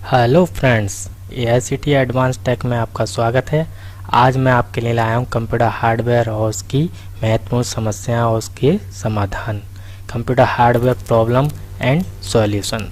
Hello friends, AICTE advance tech में आपका स्वागत है। आज मैं आपके लिए लाया हूँ कंप्यूटर हार्डवेयर और उसकी महत्वपूर्ण समस्याएं और उसके समाधान, computer hardware problem and solution.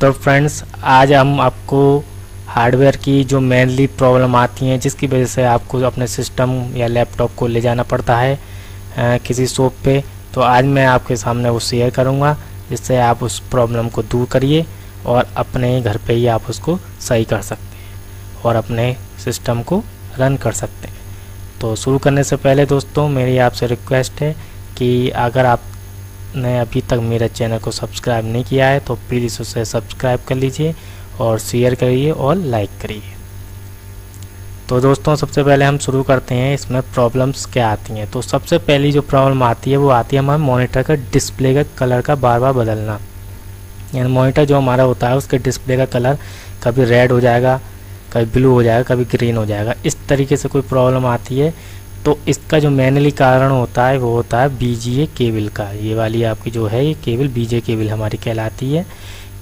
तो फ्रेंड्स, आज हम आपको हार्डवेयर की जो मेनली प्रॉब्लम आती हैं जिसकी वजह से आपको अपने सिस्टम या लैपटॉप को ले जाना पड़ता है किसी शॉप पे, तो आज मैं आपके सामने वो शेयर करूँगा जिससे आप उस प्रॉब्लम को दूर करिए और अपने घर पे ही आप उसको सही कर सकते हैं और अपने सिस्टम को रन कर सकते हैं। तो शुरू करने से पहले दोस्तों, मेरी आपसे रिक्वेस्ट है कि अगर आपने अभी तक मेरे चैनल को सब्सक्राइब नहीं किया है तो प्लीज़ उसे सब्सक्राइब कर लीजिए और शेयर करिए और लाइक करिए। तो दोस्तों, सबसे पहले हम शुरू करते हैं इसमें प्रॉब्लम्स क्या आती हैं। तो सबसे पहली जो प्रॉब्लम आती है वो आती है हमारे मॉनिटर का डिस्प्ले का कलर का बार बार बदलना। यानी मॉनिटर जो हमारा होता है उसके डिस्प्ले का कलर कभी रेड हो जाएगा, कभी ब्लू हो जाएगा, कभी ग्रीन हो जाएगा, इस तरीके से कोई प्रॉब्लम आती है। तो इसका जो मेनली कारण होता है वो होता है BGA केबल का। ये वाली आपकी जो है ये केबल BGA केबल हमारी कहलाती है।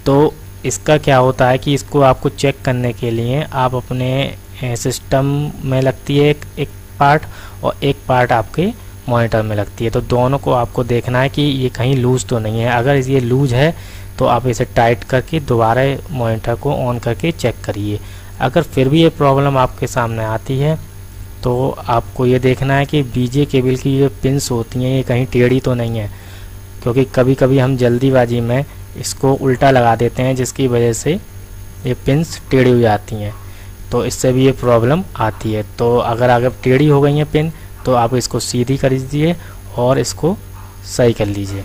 तो इसका क्या होता है कि इसको आपको चेक करने के लिए आप अपने सिस्टम में लगती है एक पार्ट और एक पार्ट आपके मॉनिटर में लगती है। तो दोनों को आपको देखना है कि ये कहीं लूज़ तो नहीं है। अगर ये लूज़ है तो आप इसे टाइट करके दोबारा मॉनिटर को ऑन करके चेक करिए। अगर फिर भी ये प्रॉब्लम आपके सामने आती है तो आपको ये देखना है कि BGA केबल की ये पिंस होती हैं ये कहीं टेढ़ी तो नहीं है, क्योंकि कभी कभी हम जल्दीबाजी में इसको उल्टा लगा देते हैं जिसकी वजह से ये पिंस टेढ़ी हो जाती हैं, तो इससे भी ये प्रॉब्लम आती है। तो अगर टेढ़ी हो गई हैं पिन तो आप इसको सीधी कर दीजिए और इसको सही कर लीजिए।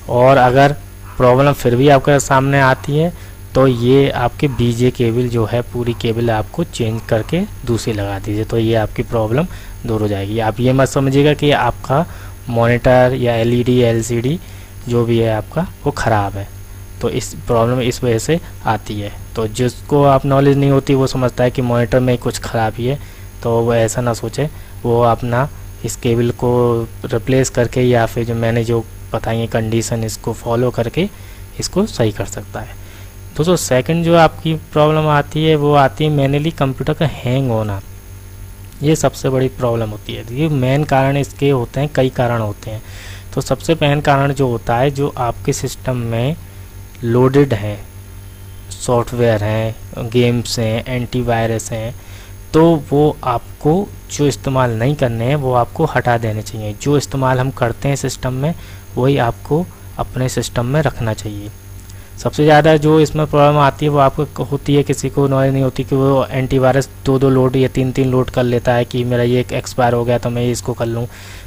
और अगर प्रॉब्लम फिर भी आपके सामने आती है तो ये आपके BGA केबल जो है पूरी केबल आपको चेंज करके दूसरी लगा दीजिए, तो ये आपकी प्रॉब्लम दूर हो जाएगी। आप ये मत समझिएगा कि आपका मॉनिटर या LED LCD जो भी है आपका वो ख़राब है, तो इस प्रॉब्लम इस वजह से आती है। तो जिसको आप नॉलेज नहीं होती वो समझता है कि मॉनिटर में कुछ ख़राबी है, तो वो ऐसा ना सोचे, वो अपना इस केबल को रिप्लेस करके या फिर जो मैंने जो बताइए कंडीशन इसको फॉलो करके इसको सही कर सकता है। दोस्तों, सेकंड जो आपकी प्रॉब्लम आती है वो आती है मैनुअली कंप्यूटर का हैंग होना। ये सबसे बड़ी प्रॉब्लम होती है। ये मेन कारण इसके होते हैं, कई कारण होते हैं। तो सबसे मेन कारण जो होता है, जो आपके सिस्टम में लोडेड है सॉफ्टवेयर हैं, गेम्स हैं, एंटीवायरस हैं, तो वो आपको जो इस्तेमाल नहीं करने हैं वो आपको हटा देने चाहिए। जो इस्तेमाल हम करते हैं सिस्टम में वही आपको अपने सिस्टम में रखना चाहिए। सबसे ज़्यादा जो इसमें प्रॉब्लम आती है वो आपको होती है, किसी को नॉलेज नहीं होती कि वो एंटीवायरस दो लोड या तीन लोड कर लेता है कि मेरा ये एक्सपायर हो गया तो मैं इसको कर लूँ,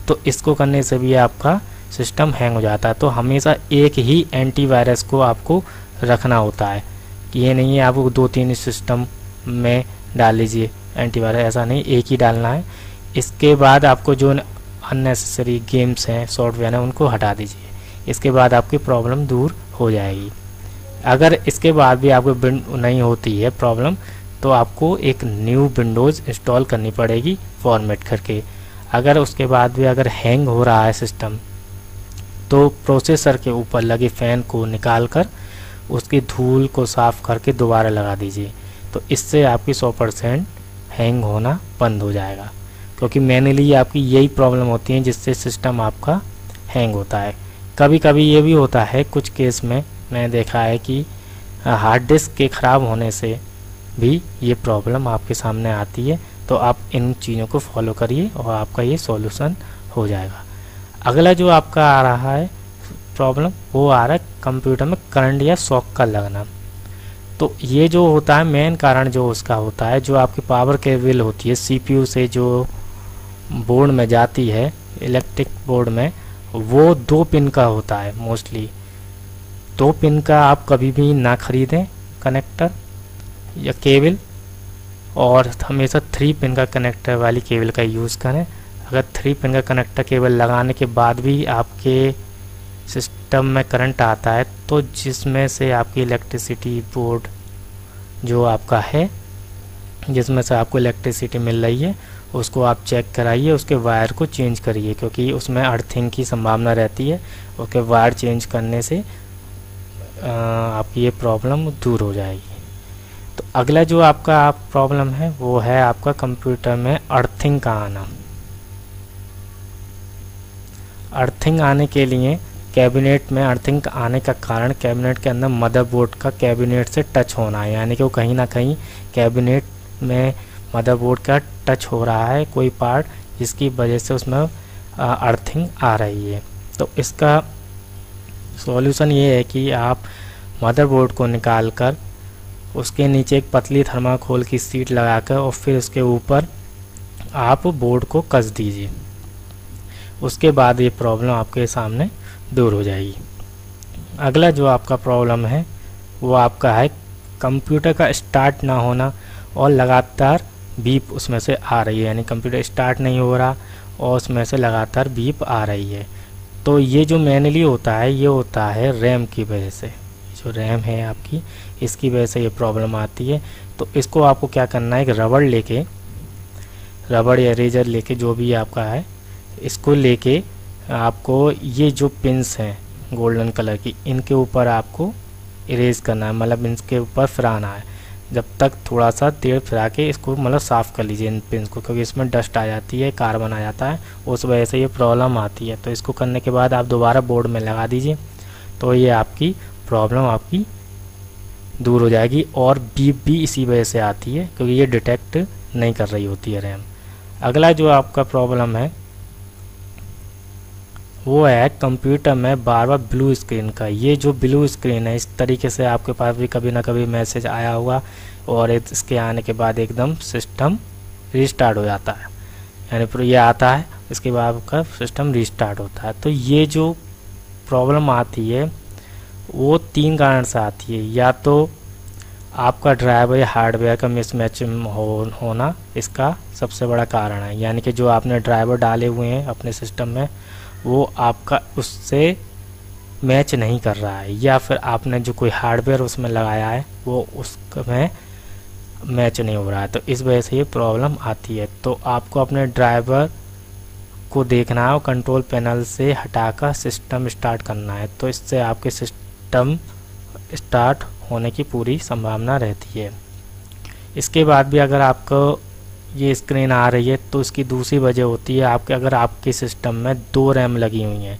तो इसको करने से भी आपका सिस्टम हैंग हो जाता है। तो हमेशा एक ही एंटीवायरस को आपको रखना होता है, कि ये नहीं है आप 2-3 सिस्टम में डाल लीजिए एंटीवायरस, ऐसा नहीं, एक ही डालना है। इसके बाद आपको जो अननेसेसरी गेम्स हैं, सॉफ्टवेयर हैं, उनको हटा दीजिए। इसके बाद आपकी प्रॉब्लम दूर हो जाएगी। अगर इसके बाद भी आपको नहीं होती है प्रॉब्लम तो आपको एक न्यू विंडोज़ इंस्टॉल करनी पड़ेगी फॉर्मेट करके। अगर उसके बाद भी अगर हैंग हो रहा है सिस्टम तो प्रोसेसर के ऊपर लगे फ़ैन को निकाल कर उसकी धूल को साफ़ करके दोबारा लगा दीजिए, तो इससे आपकी 100% हैंग होना बंद हो जाएगा। क्योंकि मैनुअली आपकी यही प्रॉब्लम होती है जिससे सिस्टम आपका हैंग होता है। कभी कभी ये भी होता है, कुछ केस में मैंने देखा है कि हार्ड डिस्क के ख़राब होने से भी ये प्रॉब्लम आपके सामने आती है। तो आप इन चीज़ों को फॉलो करिए और आपका ये सॉल्यूशन हो जाएगा। अगला जो आपका आ रहा है प्रॉब्लम, वो आ रहा है कंप्यूटर में करंट या शॉक का लगना। तो ये जो होता है मेन कारण जो उसका होता है, जो आपकी पावर केबल होती है CPU से जो बोर्ड में जाती है, इलेक्ट्रिक बोर्ड में, वो 2 पिन का होता है मोस्टली। 2 पिन का आप कभी भी ना ख़रीदें कनेक्टर या केबल, और हमेशा 3 पिन का कनेक्टर वाली केबल का यूज़ करें। अगर 3 पिन का कनेक्टर केबल लगाने के बाद भी आपके सिस्टम में करंट आता है तो जिसमें से आपकी इलेक्ट्रिसिटी बोर्ड जो आपका है, जिसमें से आपको इलेक्ट्रिसिटी मिल रही है, उसको आप चेक कराइए, उसके वायर को चेंज करिए, क्योंकि उसमें अर्थिंग की संभावना रहती है। उसके वायर चेंज करने से आपकी ये प्रॉब्लम दूर हो जाएगी। तो अगला जो आपका प्रॉब्लम है वो है आपका कंप्यूटर में अर्थिंग का आना। अर्थिंग आने के लिए कैबिनेट में अर्थिंग आने का कारण कैबिनेट के अंदर मदरबोर्ड का कैबिनेट से टच होना है, यानी कि वो कहीं ना कहीं कैबिनेट में मदरबोर्ड का टच हो रहा है कोई पार्ट, जिसकी वजह से उसमें अर्थिंग आ रही है। तो इसका सॉल्यूशन ये है कि आप मदरबोर्ड को निकाल कर उसके नीचे एक पतली थर्माकोल की शीट लगाकर और फिर उसके ऊपर आप बोर्ड को कस दीजिए। उसके बाद ये प्रॉब्लम आपके सामने दूर हो जाएगी। अगला जो आपका प्रॉब्लम है वो आपका है कंप्यूटर का स्टार्ट ना होना और लगातार बीप उसमें से आ रही है, यानी कंप्यूटर स्टार्ट नहीं हो रहा और उसमें से लगातार बीप आ रही है। तो ये जो मैनुअली होता है ये होता है रैम की वजह से, जो रैम है आपकी इसकी वजह से ये प्रॉब्लम आती है। तो इसको आपको क्या करना है, एक रबड़ या इरेजर लेके, जो भी आपका है, इसको लेके आपको ये जो पिंस हैं गोल्डन कलर की, इनके ऊपर आपको इरेज करना है, मतलब इनके ऊपर फिराना है। जब तक थोड़ा सा देर फिरा के इसको मतलब साफ़ कर लीजिए इन पिंस को, क्योंकि इसमें डस्ट आ जाती है, कार्बन आ जाता है, उस वजह से ये प्रॉब्लम आती है। तो इसको करने के बाद आप दोबारा बोर्ड में लगा दीजिए, तो ये आपकी प्रॉब्लम आपकी दूर हो जाएगी। और बीप भी इसी वजह से आती है क्योंकि ये डिटेक्ट नहीं कर रही होती है रैम। अगला जो आपका प्रॉब्लम है वो है कंप्यूटर में बार बार ब्लू स्क्रीन का। ये जो ब्लू स्क्रीन है, इस तरीके से आपके पास भी कभी ना कभी मैसेज आया होगा और इसके आने के बाद एकदम सिस्टम रीस्टार्ट हो जाता है, यानी फिर ये आता है, इसके बाद आपका सिस्टम रीस्टार्ट होता है। तो ये जो प्रॉब्लम आती है वो 3 कारण से आती है। या तो आपका ड्राइवर या हार्डवेयर का मिसमैच होना इसका सबसे बड़ा कारण है, यानी कि जो आपने ड्राइवर डाले हुए हैं अपने सिस्टम में वो आपका उससे मैच नहीं कर रहा है, या फिर आपने जो कोई हार्डवेयर उसमें लगाया है वो उसमें मैच नहीं हो रहा है। तो इस वजह से ये प्रॉब्लम आती है। तो आपको अपने ड्राइवर को देखना है और कंट्रोल पैनल से हटाकर सिस्टम स्टार्ट करना है, तो इससे आपके सिस्टम स्टार्ट होने की पूरी संभावना रहती है। इसके बाद भी अगर आपको ये स्क्रीन आ रही है तो इसकी दूसरी वजह होती है आपके, अगर आपके सिस्टम में 2 रैम लगी हुई हैं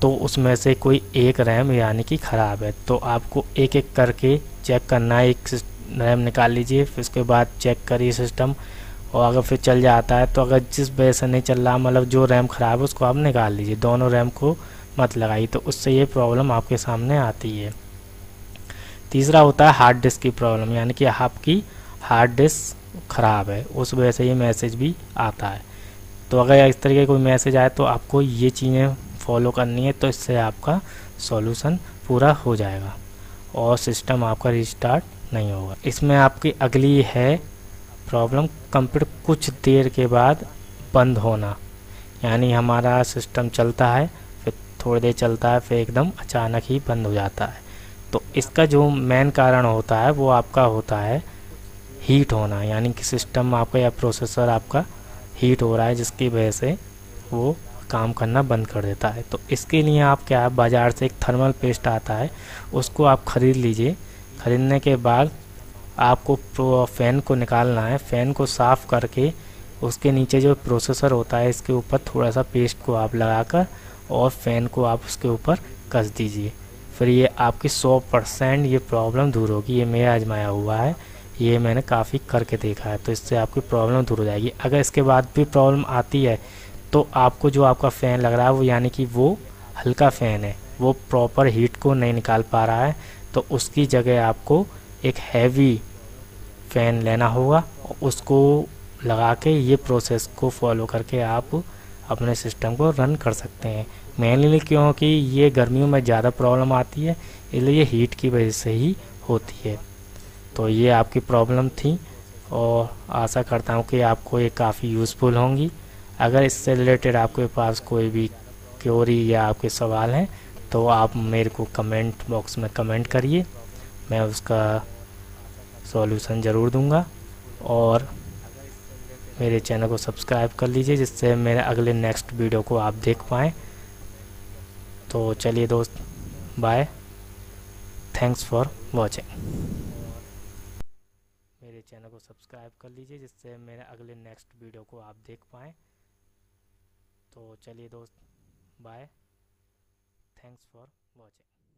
तो उसमें से कोई एक रैम यानी कि ख़राब है, तो आपको एक एक करके चेक करना है। एक रैम निकाल लीजिए, फिर उसके बाद चेक करिए सिस्टम, और अगर फिर चल जाता है तो अगर जिस वजह से नहीं चल रहा, मतलब जो रैम ख़राब है उसको आप निकाल लीजिए, दोनों रैम को मत लगाइए, तो उससे ये प्रॉब्लम आपके सामने आती है। तीसरा होता है हार्ड डिस्क की प्रॉब्लम, यानी कि आपकी हार्ड डिस्क ख़राब है, उस वजह से ये मैसेज भी आता है। तो अगर इस तरीके कोई मैसेज आए तो आपको ये चीज़ें फॉलो करनी है, तो इससे आपका सॉल्यूशन पूरा हो जाएगा और सिस्टम आपका रिस्टार्ट नहीं होगा। इसमें आपकी अगली है प्रॉब्लम कंप्यूटर कुछ देर के बाद बंद होना, यानी हमारा सिस्टम चलता है, फिर थोड़ी देर चलता है, फिर एकदम अचानक ही बंद हो जाता है। तो इसका जो मेन कारण होता है वो आपका होता है हीट होना, यानी कि सिस्टम आपका या प्रोसेसर आपका हीट हो रहा है, जिसकी वजह से वो काम करना बंद कर देता है। तो इसके लिए आप क्या है, बाज़ार से एक थर्मल पेस्ट आता है, उसको आप ख़रीद लीजिए। ख़रीदने के बाद आपको फ़ैन को निकालना है, फ़ैन को साफ़ करके उसके नीचे जो प्रोसेसर होता है इसके ऊपर थोड़ा सा पेस्ट को आप लगाकर और फ़ैन को आप उसके ऊपर कस दीजिए, फिर ये आपकी 100% ये प्रॉब्लम दूर होगी। ये मेरा आजमाया हुआ है, ये मैंने काफ़ी करके देखा है, तो इससे आपकी प्रॉब्लम दूर हो जाएगी। अगर इसके बाद भी प्रॉब्लम आती है तो आपको जो आपका फ़ैन लग रहा है वो यानी कि वो हल्का फ़ैन है, वो प्रॉपर हीट को नहीं निकाल पा रहा है, तो उसकी जगह आपको एक हैवी फ़ैन लेना होगा और उसको लगा के ये प्रोसेस को फॉलो करके आप अपने सिस्टम को रन कर सकते हैं। मेनली क्योंकि ये गर्मियों में ज़्यादा प्रॉब्लम आती है, इसलिए हीट की वजह से ही होती है। तो ये आपकी प्रॉब्लम थी और आशा करता हूँ कि आपको ये काफ़ी यूज़फुल होंगी। अगर इससे रिलेटेड आपके पास कोई भी क्वेरी या आपके सवाल हैं तो आप मेरे को कमेंट बॉक्स में कमेंट करिए, मैं उसका सॉल्यूशन ज़रूर दूंगा। और मेरे चैनल को सब्सक्राइब कर लीजिए जिससे मेरे अगले नेक्स्ट वीडियो को आप देख पाएँ। तो चलिए दोस्त, बाय। Thanks for watching. और मेरे चैनल को सब्सक्राइब कर लीजिए जिससे मेरे अगले नेक्स्ट वीडियो को आप देख पाएँ। तो चलिए दोस्त, बाय, थैंक्स फॉर वॉचिंग।